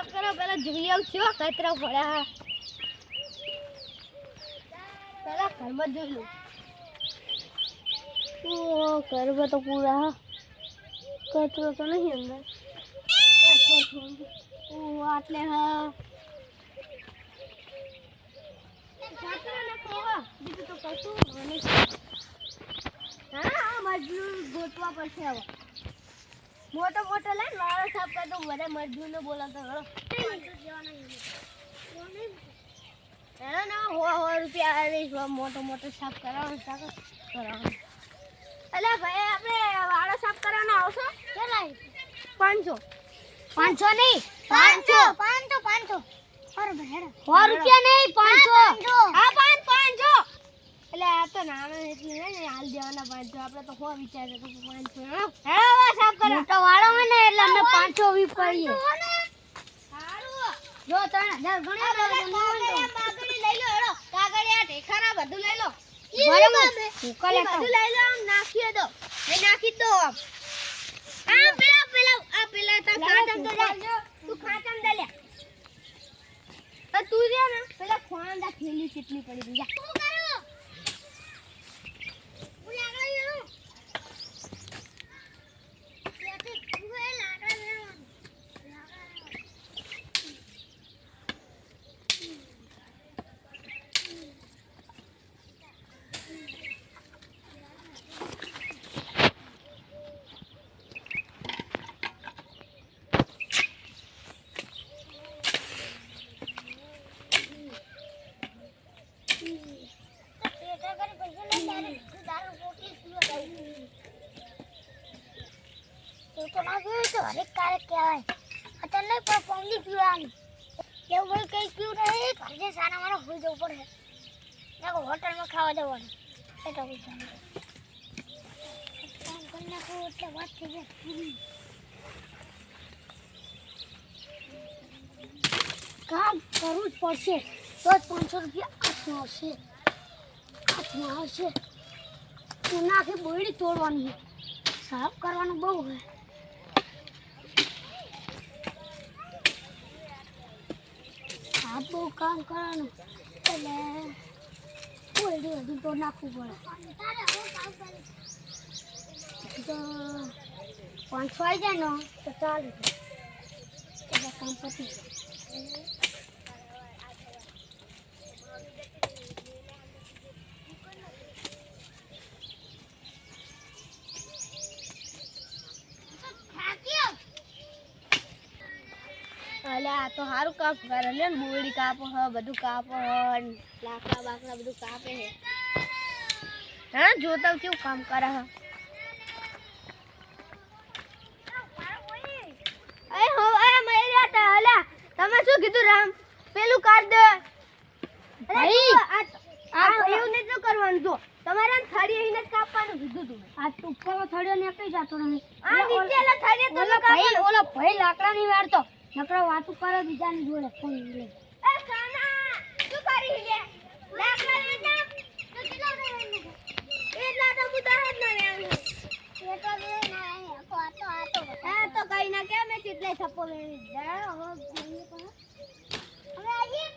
સાફ કરો પેલા જોઈ આવ છો કચરા પડ્યા પેલા ઘરમાં જોઈ લો ઓ ઘરમાં તો પૂરા કચરો તો નહીં અંદર ઓ આટલે હા કચરા નાખો બીજું તો કશું નહીં હા મજૂર ગોતવા પડશે હવે મોટો મોટો લઈને વાળો સાફ કરતો બધા મજૂરને બોલાવતો ઘણો એનો ના 100 રૂપિયા આવીશ મોટો મોટો સાફ કરાવવાનો અલ્યા ભાઈ આપણે વાળો સાફ કરવાનો આવશો કેટલા 500 નહીં 500 અરે ભાઈ 100 રૂપિયા નહીં 500 હા 500 એટલે આ તો નાનો એટલે ને હાલ દેવાના 500 આપણે તો 100 વિચારે તો 500 હેડો સાફ કરો મોટો વાળો હોય ને એટલે અમે 500 વી પડીએ સારું જો 3000 ગણ્યા બાગડી લઈ લો હેડો કાગળિયા ઢેખારા બધું લઈ લો બરાબર ઉકા લેતા બધું લઈ લો આમ નાખી દો એ નાખી દો આમ પેલા તા ખાચમ તો જા તું ખાચમ દે લે તું રે ને પેલા ખોંડા ખેલી કેટલી પડી જા શું કરો હરેક કાર્ય કહેવાય અત્યારે નહીં પણ પમદી પીવાનું એવું ભાઈ કંઈ પીવું નહીં ઘરે સારા મારા હોઈ જવું પડે નાખો હોટલમાં ખાવા જવાનું એટલા પૈસા કામ કરી નાખો એટલે વાત થઈ જાય કામ કરવું જ પડશે તો જ 500 રૂપિયા હાથમાં આવશે નાખી બોયડી તોડવાની સાફ કરવાનું બહુ હોય હાથ બહુ કામ કરવાનું એટલે બોયડી હજુ તો નાખવું પડે તો 500 આવી જાય ને તો ચાલે એટલે કામ પતી અલ્યા તો સારું કાપ કરે ને બોયડી કાપો હ બધું કાપો લાકડા બાકડા બધું કાપે હે હા જોતા કેવું કામ કરે હ અરે હો આ મૈયા તા અલ્યા તમે શું કીધું રામ પેલું કાઢ દે ભાઈ આ એવું નથી કરવાનું જો તમારે થાળી અહીં જ કાપવાનું કીધું તું આ ઉપરનો થાળીઓ ને કઈ જાતો નહીં આ નીચેનો થાળીઓ તમે કાપો ઓલો ભાઈ લાકડા ની વાળતો નકરો વાતું કરે બીજાની જોડે ફોન લે એ કાના શું કરી લે લાકડા લઈ જા તો કેટલા દેવાનું એટલા તો બુધાર જ ના લેવાનું એ તો લે ના આ તો કઈ ના કે મે કેટલે છપ્પો લેવી જા હવે આજી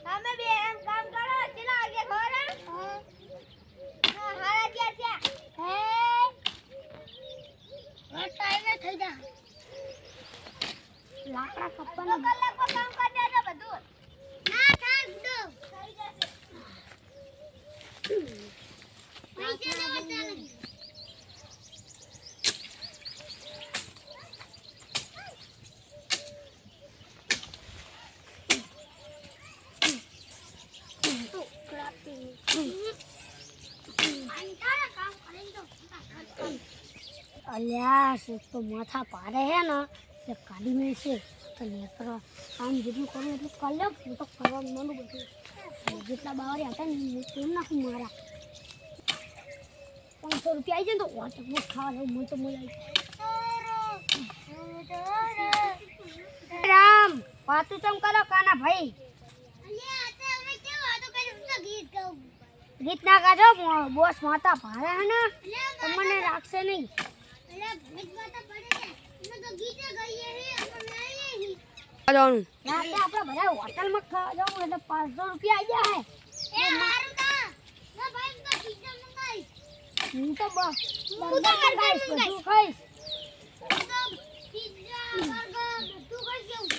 અમે બે એમ કામ કરો ચલા આગે ઘર હા હારા ક્યાં છે હે આ ટાઈમે થઈ જા લાકડા કપ્પાનું કલાક પર કામ કરી દેજો બધું ના થાક દો થઈ જશે પૈસા લેવા ચાલે અલ્યા તો માથા પાડે હે ને એ કાઢી મેં છે તો નેકરો કામ જેટલું કરું એટલું કરી લો હું તો કરવાનું મનું બધું જેટલા બાવરી હતા ને હું કેમ નાખું મારા 500 રૂપિયા આવી જાય ને તો વાટક મત ખાવા લઉં મને તો મજા આવી રામ વાતું ચમ કરો કાના ભાઈ ગીત ના ગાજો બોસ માતા ભારે હે ને તમને રાખશે નહીં જવાનું રાતે આપણે બધા હોટલમાં ખાવા જવું એટલે 500 રૂપિયા આવી જાય એ મારું તા ના ભાઈ તો પિઝા મંગાઈ હું તો બર્ગર ખાઈશ બધું ખાઈશ પિઝા બર્ગર બધું ખાઈશ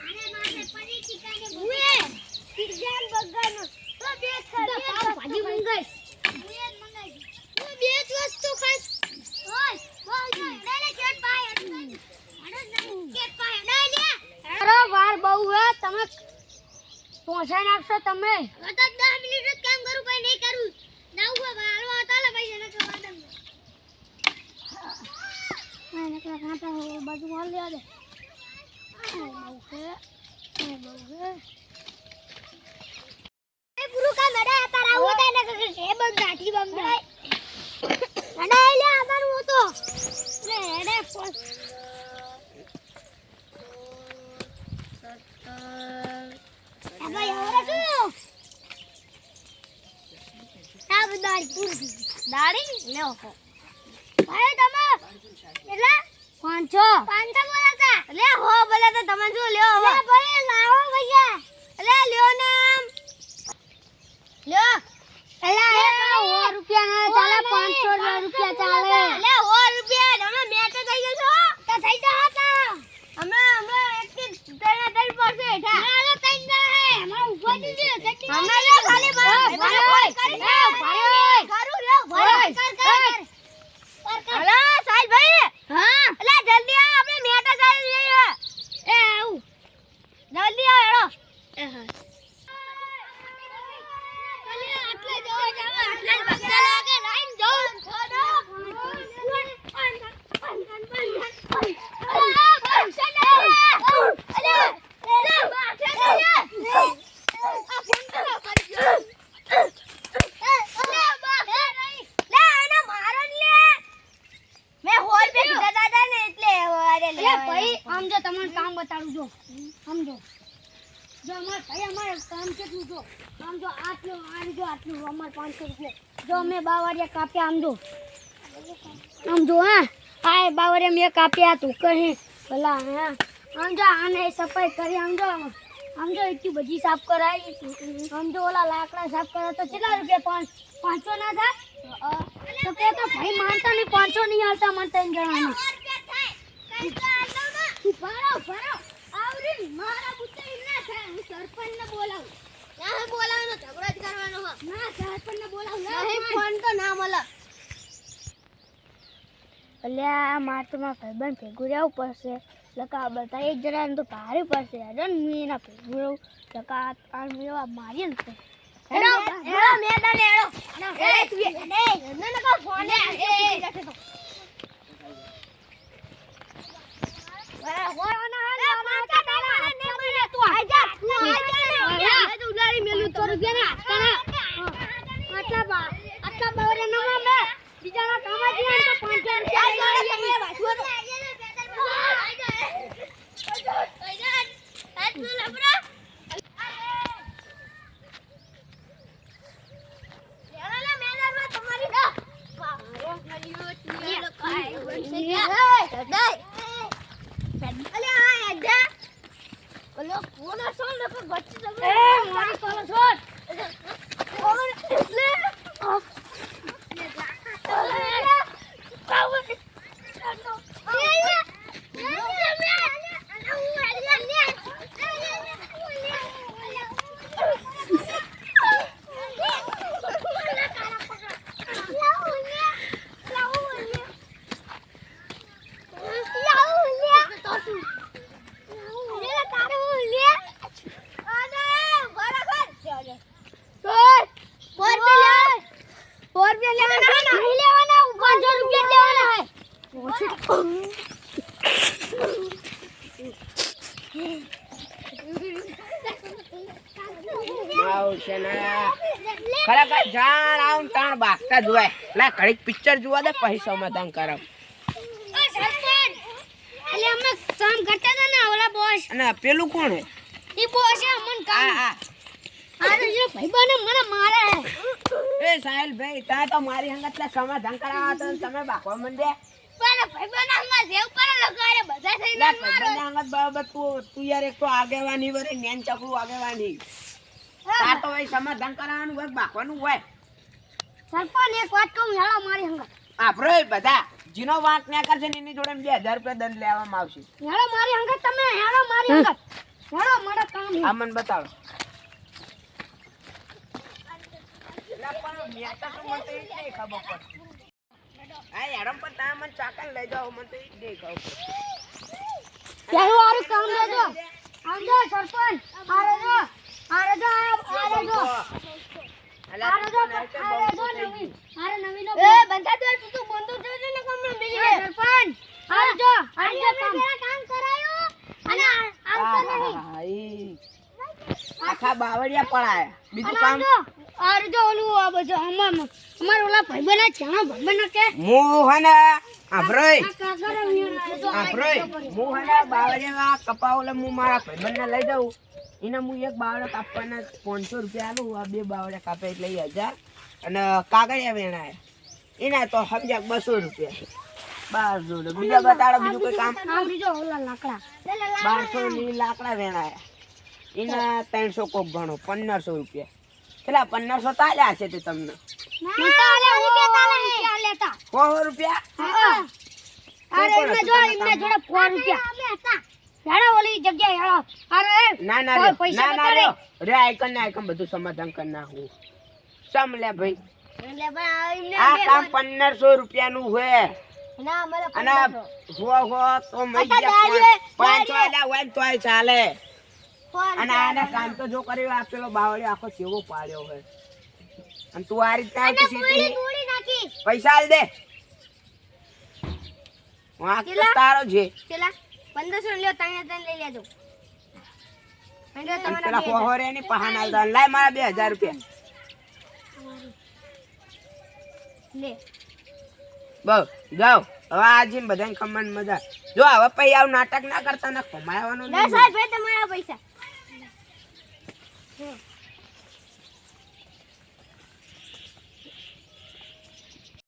આને માથે પનીર ટિક્કા ને બધું પિઝા બર્ગર નો તો બે ભાજી મંગાઈશ બે જ વસ્તુ ખાઈશ ઓય બોલ લે શેટ ભાઈ શેટ ભાઈ લે અરે વાર બહુ હે તમે પહોંચાઈ નાખશો તમે તો 10 મિનિટ જ કામ કરું ભાઈ નહીં કરું ના હું હાલવા તાલે ભાઈ એને ખબર દમ મને કલા ખાતા હો બાજુ હાલ લે દે બહુ હે એ ગુરુ કા મેડા તારા આવો તને કે છે બંધ ગાઠી બંધ અને લે અમારું હતો લે એને ભાઈ હવે શું આ બધાઈ પૂરી દાડી લેવો ભાઈ તમે એટલે 500 બોલાતા લે હો બોલાતા તમે શું લ્યો હવે ભાઈ લાવો ભૈયા એટલે લ્યો ને લ્યો એલા એ 100 રૂપિયા ના ચાલે 500 રૂપિયા ચાલે લે 100 રૂપિયા તમે મેટ થઈ ગયો છો તો થઈ જા હતા અમે એક તેના દલ પાસે હેઠા ના તઈ ના હે અમાર ઉભો દીજે અમે લે ખાલી ભાઈ કરી કરું લે ભાઈ કર હલા સાહેબ ભાઈ હા એલા જલ્દી આ આપણે મેટ કરી લઈએ એ આવ જલ્દી આવ હેડો એ હા આટલે જો આટલે બગડા લાગે લાઈન જો થોડો આમ જો તમને કામ બતાડું જો સમજો જો અમારે કામ કેટલું જો આમ જો આટલું અમાર 500 રૂપિયા જો અમે બાવરિયા કાપ્યા આમ જો હા આ બાવરિયા મેં કાપ્યા તું કહે ભલા હા આમ જો આને સફાઈ કરી આમ જો એટલી બધી સાફ કરાવી આમ જો ઓલા લાકડા સાફ કરા તો કેટલા રૂપિયા 500 ના થાય તો કે તો ભાઈ માનતા નહીં 500 નહીં હાલતા મને 3 જણાના ભરો આવરી મારા બુત્તે ના થાય હું સરપંચને બોલાવું ના બોલાવવાનો ઝઘડો જ કરવાનો હો ના સરપંચને બોલાવું નહીં ફોન તો ના મળે અલ્યા માર તો માં ભાઈબંધ ભેગું રહેવું પડશે લકા બધા એક જણાને તો ભારે પડશે અડન મીના ભેગું રહેવું લકા આ મેવા મારી ને હેડો મેદાન હેડો ના કો ફોન એ ખરેખર જાણ આવું તાણ બાગતા જોવાય લા ઘડીક પિક્ચર જોવા દે પછી સમાધાન કરો અમે કામ કરતા હતા ને ઓલા બોસ અને પેલું કોણ હે ઈ બોસ હે અમન કામ આરે જે ભાઈબંધ મને મારે હે એ સાહેલ ભાઈ તા તો મારી હંગત લા સમાધાન કરાવા તો તમે બાપો મંડે પણ ભાઈબંધ આંગા જેવ પર લગાડે બધા થઈને લા ભાઈબંધના અંગત બરાબર તું યાર એક તો આગેવાની વરે નેન ચકડું આગેવાની તાર તો ભાઈ સમાધાન કરાવવાનું હોય બાકવાનું હોય સરપંચ એક વાત કહું હેળો મારી હંગા આપણે બધા જીનો વાંક ના કરશે ને એની જોડે 2000 રૂપિયા દંડ લેવામાં આવશે હેળો મારી હંગા તમે હેળો મારી હંગા હેળો મારા કામ છે. આ મને બતાવો લા પણ મેતા તો મને તો ઈ જ નહીં ખબર પડતી આ યારમ પણ તા મને ચાકન લઈ જાઓ મને તો ઈ જ નહીં ખબર પડતી પહેલું વારું કામ લેજો આંજો સરપંચ આરે જો એ બંધા દે તું બંધો જોજે ને કમળ મિલી ગઈ સરપંચ આરે જો કામ કરાયો અને આમ તો નહીં આખા બાવળિયા પડાયા બીજું કામ આરે જો ઓલું આ બધું અમાર ઓલા ભાઈબંધના છેણા ભાઈબંધના કે હું હને આભરોય આ કાગળ આભરોય હું હને બાવળિયા કપાવલે હું મારા ભાઈબંધને લઈ જાઉં એને હું એક બાવળે કાપવાના 500 રૂપિયા આલું આ બે બાવળે કાપે એટલે 1000 અને કાગળિયા વેણાય એના તો સમજ્યા 200 રૂપિયા 1200 બીજા બતાડો બીજું કોઈ કામ આવડી જો ઓલા લાકડા 1200 ની લાકડા વેણાય એના 300 કોક ગણો 1500 રૂપિયા કેટલા 1500 તાલ્યા હશે તે તમને નતા આલે રૂપિયા લેતા 100 રૂપિયા હા અરે એમને જોડે 4 રૂપિયા હતા હેડો ઓલી જગ્યાએ હેડો અરે ના ના કોઈ પૈસા ના ના બતાડે. રે આઈકન બધું સમાધાન કરી નાખું સમ લે ભાઈ એટલે ભાઈ આ કામ 1500 રૂપિયાનું હોય ના મને અને હો તો મઈ અચ્છા, ગયા દાડીએ, 500 આલ્યા હોય ને તોય ચાલે અને આને કામ તો જો કર્યું આ પેલો બાવળી આખો સેવો પાડ્યો હોય અને તું આ રીતના આવી તો સીધી ગોળી નાખી પૈસા આલ દે વાંક તો કેટલા? તારો છે ચલા 1500 લ્યો તને લઈ લેજો મેં અને તમારા પેલા કોહોરે ની પહાન આલતા લાય મારા 2000 રૂપિયા લે બસ જાઓ હવે આજે બધાને ખમણ મજા જો હવે પૈ આવ નાટક ના કરતા ના કમાવાનું લે સાહેબ ભાઈ તમારા પૈસા